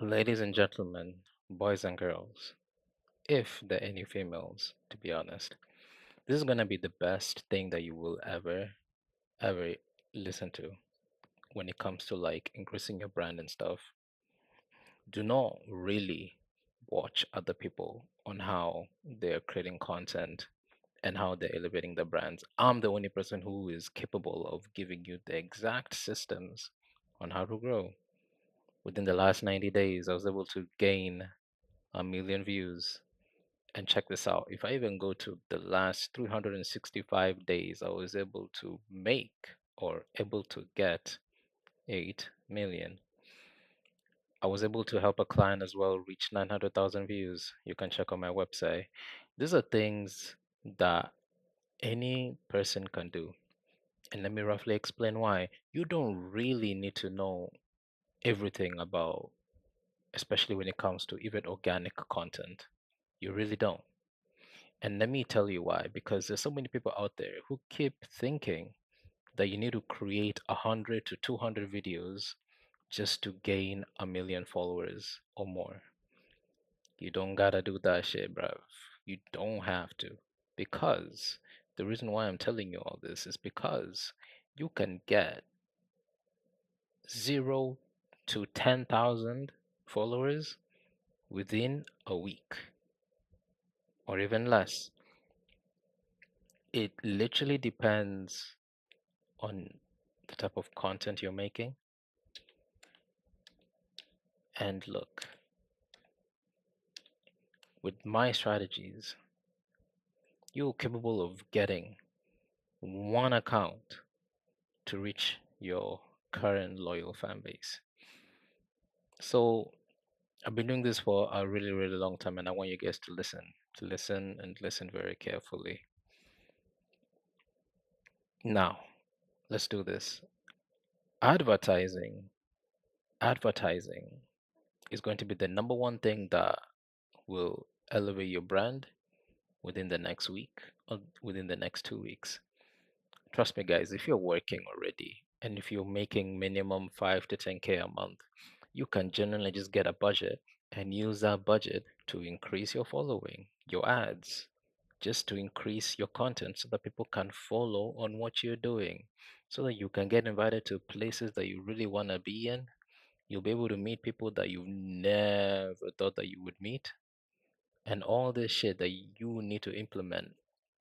Ladies and gentlemen, boys and girls, if there are any females, to be honest, this is gonna be the best thing that you will ever listen to when it comes to like increasing your brand and stuff. Do not really watch other people on how they're creating content and how they're elevating the brands. I'm the only person who is capable of giving you the exact systems on how to grow. Within the last 90 days, I was able to gain 1 million views. And check this out. If I even go to the last 365 days, I was able to make or able to get 8 million. I was able to help a client as well reach 900,000 views. You can check on my website. These are things that any person can do. And let me roughly explain why. You don't really need to know everything about, especially when it comes to even organic content. You really don't. And let me tell you why. Because there's so many people out there who keep thinking that you need to create 100 to 200 videos just to gain 1 million followers or more. You don't gotta do that shit, bruv. You don't have to. Because the reason why I'm telling you all this is because you can get 0 to 10,000 followers within a week or even less. It literally depends on the type of content you're making. And look, with my strategies, you're capable of getting one account to reach your current loyal fan base. So I've been doing this for a really, really long time, and I want you guys to listen and listen very carefully. Now, let's do this. Advertising, advertising is going to be the number one thing that will elevate your brand within the next week or within the next 2 weeks. Trust me, guys, if you're working already and if you're making minimum 5 to 10K a month, you can generally just get a budget and use that budget to increase your following, your ads, just to increase your content so that people can follow on what you're doing, so that you can get invited to places that you really want to be in. You'll be able to meet people that you've never thought that you would meet. And all this shit that you need to implement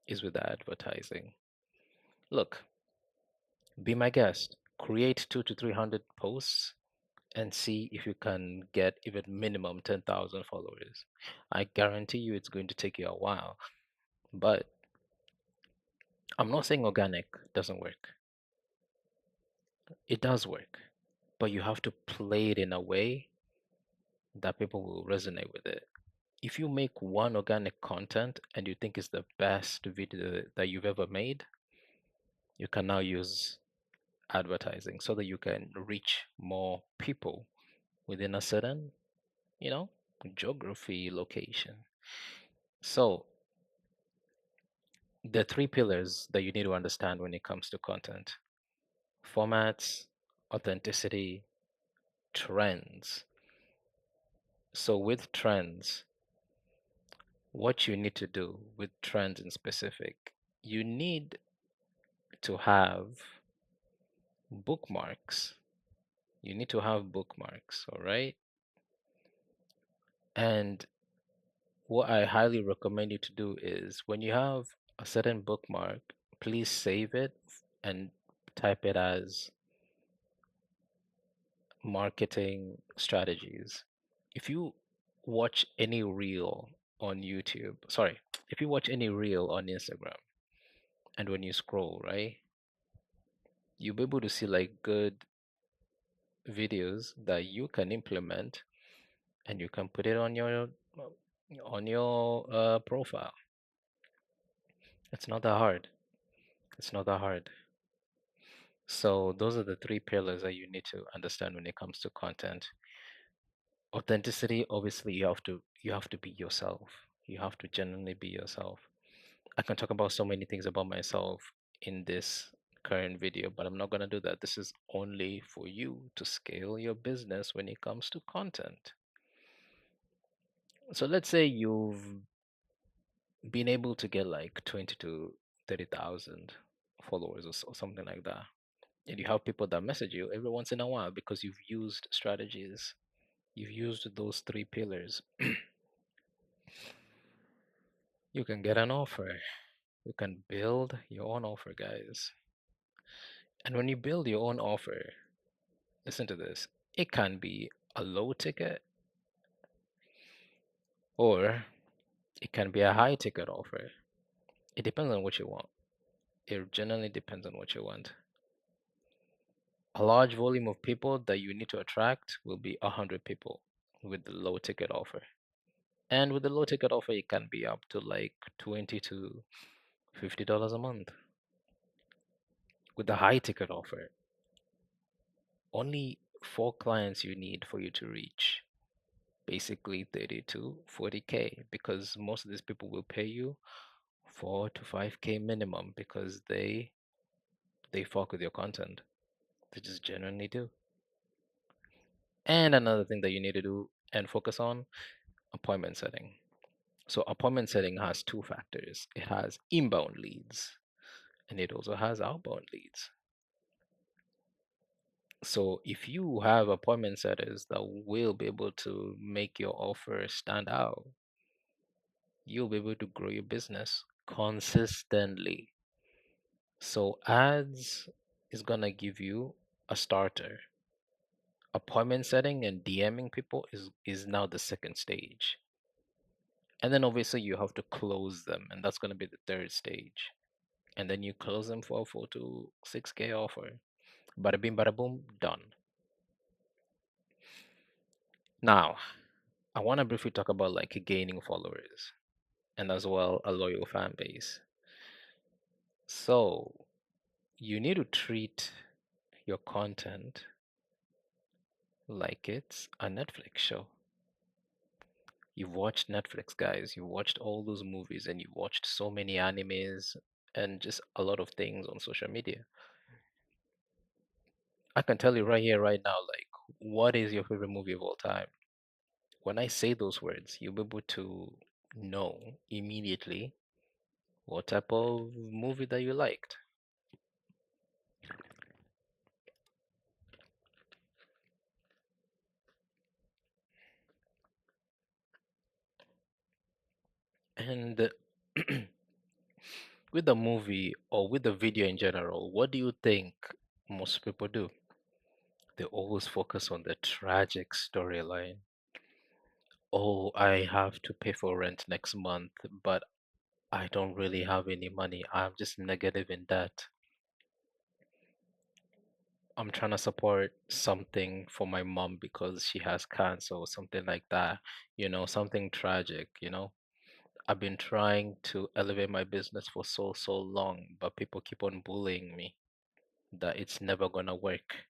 is with advertising. Look, be my guest. Create 2 to 300 posts and see if you can get even minimum 10,000 followers. I guarantee you it's going to take you a while, but I'm not saying organic doesn't work. It does work, but you have to play it in a way that people will resonate with it. If you make one organic content and you think it's the best video that you've ever made, you can now use advertising so that you can reach more people within a certain, you know, geography, location. So, the three pillars that you need to understand when it comes to content: formats, authenticity, trends. So, with trends, what you need to do with trends in specific, you need to have bookmarks. You need to have bookmarks, all right? And what I highly recommend you to do is when you have a certain bookmark, please save it and type it as marketing strategies. If you watch any reel on YouTube, sorry, if you watch any reel on Instagram and when you scroll, right, you'll be able to see like good videos that you can implement and you can put it on your profile. It's not that hard. It's not that hard. So those are the three pillars that you need to understand when it comes to content. Authenticity, obviously you have to be yourself. You have to genuinely be yourself. I can talk about so many things about myself in this current video, but I'm not going to do that. This is only for you to scale your business when it comes to content. So let's say you've been able to get like 20 to 30,000 followers or something like that. And you have people that message you every once in a while because you've used strategies. You've used those three pillars. You can get an offer. You can build your own offer, guys. And when you build your own offer, listen to this. It can be a low ticket or it can be a high ticket offer. It depends on what you want. It generally depends on what you want. A large volume of people that you need to attract will be 100 people with the low ticket offer. And with the low ticket offer, it can be up to like 20 to $50 a month. With the high ticket offer, only four clients you need for you to reach basically 30 to 40K because most of these people will pay you 4 to 5K minimum because they fuck with your content. They just genuinely do. And another thing that you need to do and focus on, appointment setting. So appointment setting has two factors. It has inbound leads and it also has outbound leads. So if you have appointment setters that will be able to make your offer stand out, you'll be able to grow your business consistently. So ads is gonna give you a starter. Appointment setting and DMing people is now the second stage. And then obviously you have to close them, and that's gonna be the third stage. And then you close them for a 4 to 6K offer. Bada bing, bada boom, done. Now, I want to briefly talk about like gaining followers and as well a loyal fan base. So, you need to treat your content like it's a Netflix show. You've watched Netflix, guys. You watched all those movies and you watched so many animes and just a lot of things on social media. I can tell you right here, right now, like, what is your favorite movie of all time? When I say those words, you'll be able to know immediately what type of movie that you liked. And with the movie or with the video in general, what do you think most people do? They always focus on the tragic storyline. Oh, I have to pay for rent next month, but I don't really have any money. I'm just negative in debt. I'm trying to support something for my mom because she has cancer or something like that. Something tragic. I've been trying to elevate my business for so long, but people keep on bullying me that it's never gonna work.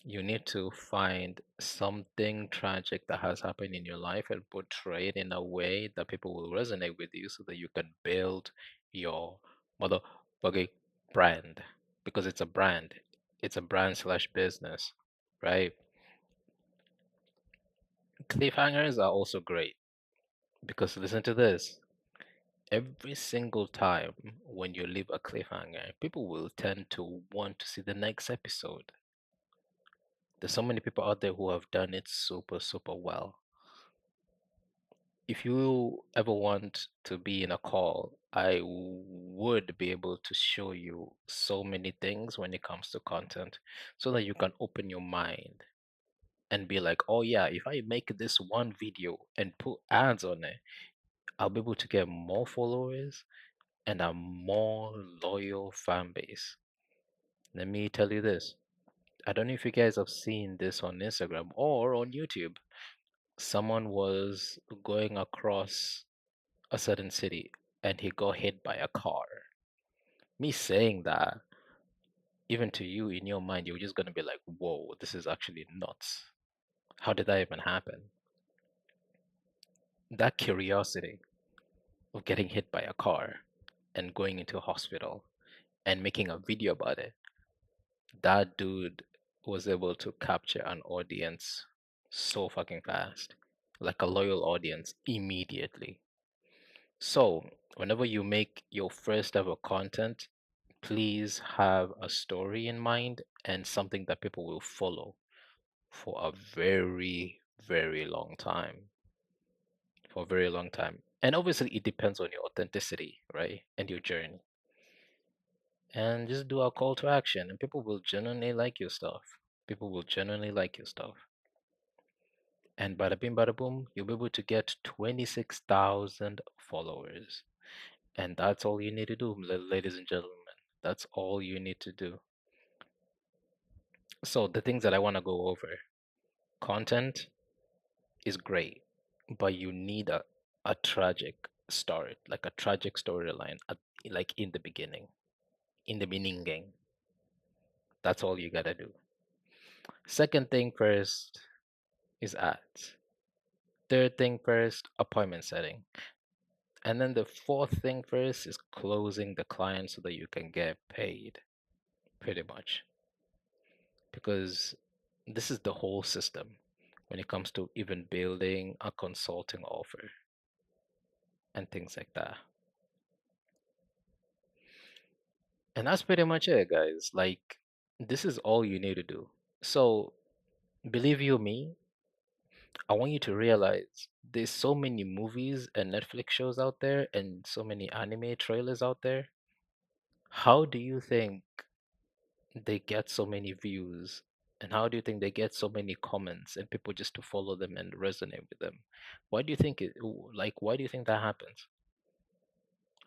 You need to find something tragic that has happened in your life and portray it in a way that people will resonate with you so that you can build your motherfucking brand. Because it's a brand. It's a brand slash business, right? Cliffhangers are also great because listen to this. Every single time when you leave a cliffhanger, people will tend to want to see the next episode. There's so many people out there who have done it super well. If you ever want to be in a call, I would be able to show you so many things when it comes to content so that you can open your mind and be like, oh yeah, if I make this one video and put ads on it, I'll be able to get more followers and a more loyal fan base. Let me tell you this. I don't know if you guys have seen this on Instagram or on YouTube. Someone was going across a certain city and he got hit by a car. Me saying that, even to you in your mind, you're just gonna be like, whoa, this is actually nuts. How did that even happen? That curiosity of getting hit by a car and going into a hospital and making a video about it, that dude was able to capture an audience so fucking fast. like a loyal audience immediately. So, whenever you make your first ever content, please have a story in mind and something that people will follow for a very, very long time. For a very long time. And obviously, it depends on your authenticity, right? And your journey. And just do a call to action, and people will genuinely like your stuff. People will genuinely like your stuff. And bada bing, bada boom, you'll be able to get 26,000 followers. And that's all you need to do, ladies and gentlemen. That's all you need to do. So, the things that I want to go over, content is great, but you need a tragic start, like a tragic storyline, like in the beginning, in the beginning. That's all you gotta do. Second thing first is ads. Third thing first, appointment setting. And then the fourth thing first is closing the client so that you can get paid, pretty much. Because this is the whole system when it comes to even building a consulting offer and things like that. And that's pretty much it, guys. Like, this is all you need to do. So, believe you me, I want you to realize there's so many movies and Netflix shows out there and so many anime trailers out there. How do you think they get so many views? And how do you think they get so many comments and people just to follow them and resonate with them? Why do you think why do you think that happens?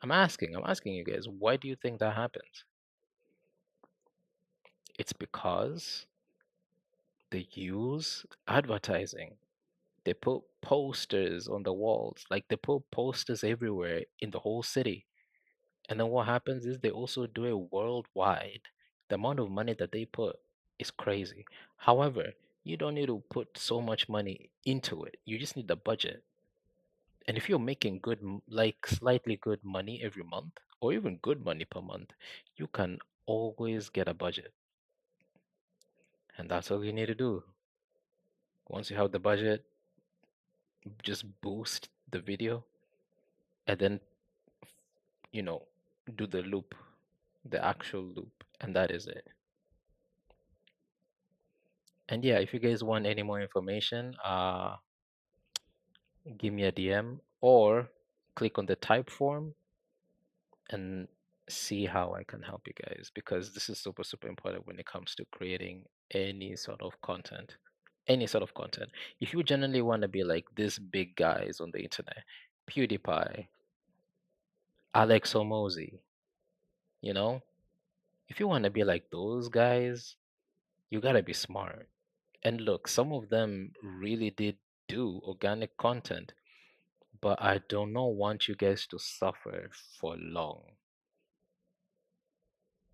I'm asking you guys, why do you think that happens? It's because they use advertising. They put posters on the walls, like they put posters everywhere in the whole city. And then what happens is they also do it worldwide. The amount of money that they put is crazy. However, you don't need to put so much money into it. You just need the budget. And if you're making good, like slightly good money every month, or even good money per month, you can always get a budget. And that's all you need to do. Once you have the budget, just boost the video and then, you know, do the loop, the actual loop, and that is it. And yeah, if you guys want any more information, give me a DM or click on the type form and see how I can help you guys because this is super, super important when it comes to creating any sort of content. Any sort of content. If you genuinely want to be like these big guys on the internet, PewDiePie, Alex Omozy, you know, if you want to be like those guys, you gotta be smart. And look, some of them really did do organic content, but I do not want you guys to suffer for long,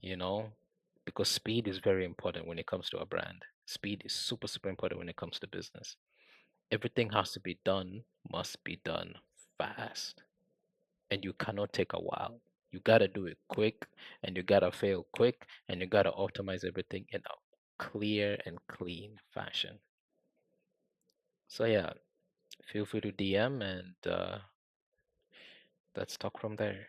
you know, because speed is very important when it comes to a brand. Speed is super, super important when it comes to business. Everything has to be done, must be done fast, and you cannot take a while. You gotta do it quick, and you gotta fail quick, and you gotta optimize everything in a clear and clean fashion. So, yeah, feel free to DM and let's talk from there.